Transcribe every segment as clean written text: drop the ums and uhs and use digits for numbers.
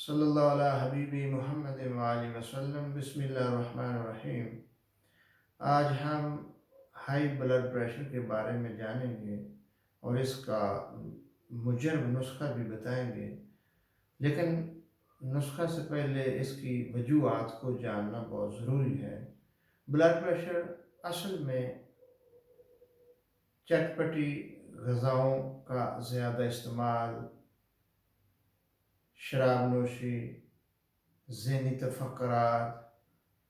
صلی اللہ علیہ حبیبی محمد وآلہ وسلم۔ بسم اللہ الرحمن الرحیم۔ آج ہم ہائی بلڈ پریشر کے بارے میں جانیں گے اور اس کا مجرب نسخہ بھی بتائیں گے، لیکن نسخہ سے پہلے اس کی وجوہات کو جاننا بہت ضروری ہے۔ بلڈ پریشر اصل میں چٹپٹی غذاؤں کا زیادہ استعمال، شراب نوشی، ذہنی تفکرات،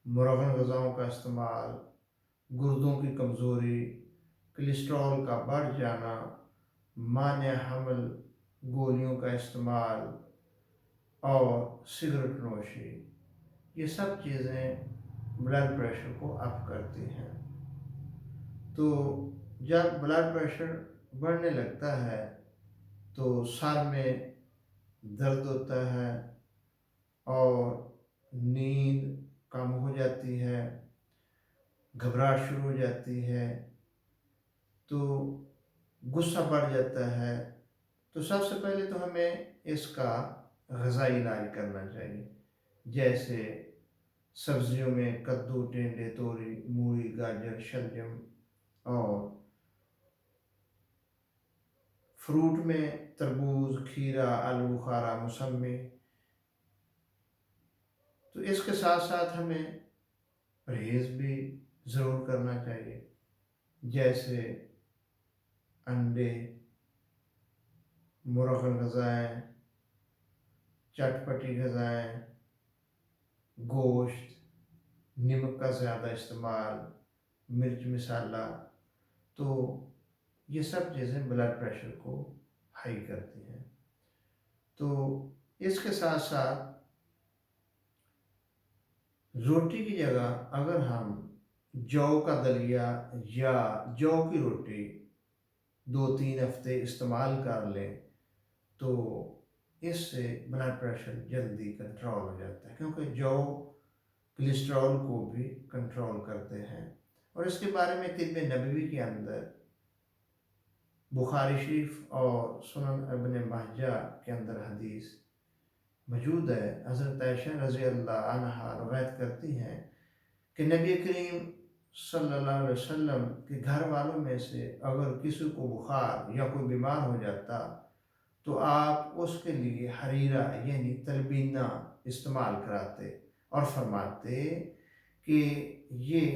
مرغن غذاؤں کا استعمال، گردوں کی کمزوری، کولیسٹرول کا بڑھ جانا، مانع حمل گولیوں کا استعمال اور سگریٹ نوشی، یہ سب چیزیں بلڈ پریشر کو اپ کرتی ہیں۔ تو جب بلڈ پریشر بڑھنے لگتا ہے تو سر میں درد ہوتا ہے اور نیند کم ہو جاتی ہے، گھبراہٹ شروع ہو جاتی ہے، تو غصہ بڑھ جاتا ہے۔ تو سب سے پہلے تو ہمیں اس کا غذائی علاج کرنا چاہیے، جیسے سبزیوں میں کدو، ٹینڈے، توری، مولی، گاجر، شلجم، اور فروٹ میں تربوز، کھیرا، آلو بخارا، موسمی۔ تو اس کے ساتھ ساتھ ہمیں پرہیز بھی ضرور کرنا چاہیے، جیسے انڈے، مرغن غذائیں، چٹپٹی غذائیں، گوشت، نمک کا زیادہ استعمال، مرچ مسالہ۔ تو یہ سب چیزیں بلڈ پریشر کو ہائی کرتی ہیں۔ تو اس کے ساتھ ساتھ روٹی کی جگہ اگر ہم جو کا دلیا یا جو کی روٹی 2-3 ہفتے استعمال کر لیں تو اس سے بلڈ پریشر جلدی کنٹرول ہو جاتا ہے، کیونکہ جو کولیسٹرول کو بھی کنٹرول کرتے ہیں۔ اور اس کے بارے میں طب نبوی کے اندر بخاری شریف اور سنن ابن ماجہ کے اندر حدیث موجود ہے۔ حضرت عائشہ رضی اللہ عنہا روایت کرتی ہیں کہ نبی کریم صلی اللہ علیہ وسلم کے گھر والوں میں سے اگر کسی کو بخار یا کوئی بیمار ہو جاتا تو آپ اس کے لیے حریرہ یعنی تلبینہ استعمال کراتے اور فرماتے کہ یہ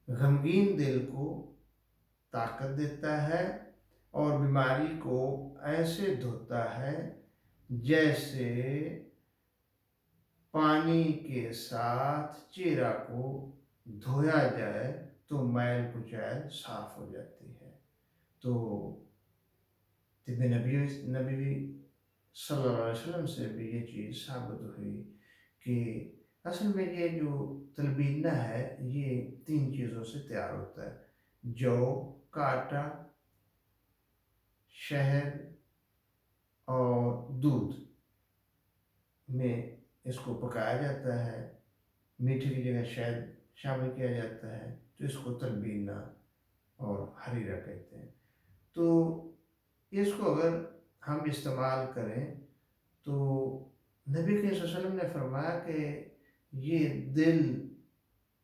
غمگین دل کو طاقت دیتا ہے اور بیماری کو ایسے دھوتا ہے جیسے پانی کے ساتھ چہرہ کو دھویا جائے تو میل کچیل صاف ہو جاتی ہے۔ تو طب نبوی صلی اللہ علیہ وسلم سے بھی یہ چیز ثابت ہوئی کہ اصل میں یہ جو تلبینہ ہے یہ 3 چیزوں سے تیار ہوتا ہے: جو کا آٹا، شہد اور دودھ میں اس کو پکایا جاتا ہے، میٹھے کی جگہ شہد شامل کیا جاتا ہے، تو اس کو تلبینہ اور حریرہ کہتے ہیں۔ تو اس کو اگر ہم استعمال کریں تو نبی کریم صلی اللہ علیہ وسلم نے فرمایا کہ یہ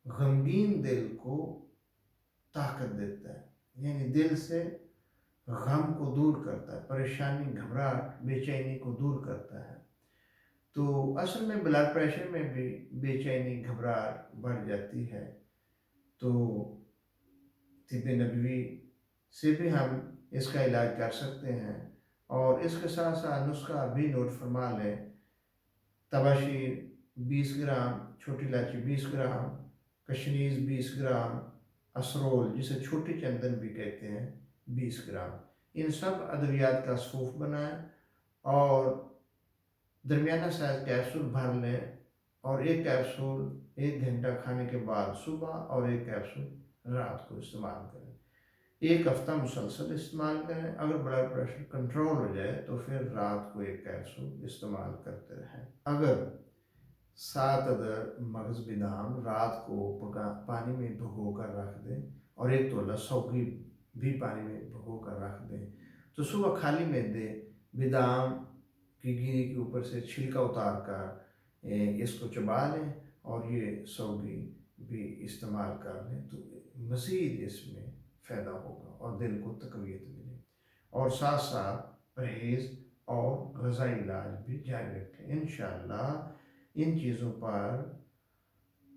غمگین دل کو طاقت دیتا ہے، یعنی دل سے غم کو دور کرتا ہے، پریشانی، گھبراہٹ، بے چینی کو دور کرتا ہے۔ تو اصل میں بلڈ پریشر میں بھی بے چینی، گھبراہٹ بڑھ جاتی ہے، تو طب نبوی سے بھی ہم اس کا علاج کر سکتے ہیں۔ اور اس کے ساتھ ساتھ نسخہ بھی نوٹ فرما لیں: تباشیر 20 گرام، چھوٹی الائچی 20 گرام، کشنیز 20 گرام، اسرول جسے چھوٹی چندن بھی کہتے ہیں 20 گرام۔ ان سب ادویات کا صفوف بنائیں اور درمیانہ سائز کیپسول بھر لیں، اور ایک کیپسول 1 گھنٹہ کھانے کے بعد صبح اور ایک کیپسول رات کو استعمال کریں۔ 1 ہفتہ مسلسل استعمال کریں۔ اگر بلڈ پریشر کنٹرول ہو جائے تو پھر رات کو 1 کیپسول استعمال کرتے رہیں۔ اگر 7 عدد مغز بادام رات کو پانی میں بھگو کر رکھ دیں اور 1 تولہ سوگی بھی پانی میں بھگو کر رکھ دیں تو صبح خالی معدے بادام کہ گری کے اوپر سے چھلکا اتار کر اس کو چبا لیں اور یہ سوگی بھی استعمال کر لیں تو مزید اس میں فائدہ ہوگا اور دل کو تقویت ملے، اور ساتھ ساتھ پرہیز اور غذائی علاج بھی جاری رکھیں۔ انشاءاللہ ان چیزوں پر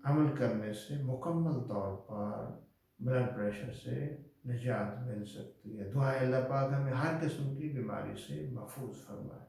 عمل کرنے سے مکمل طور پر بلڈ پریشر سے نجات مل سکتی ہے۔ دعائے اللہ پاک ہمیں ہر قسم کی بیماری سے محفوظ فرمائے۔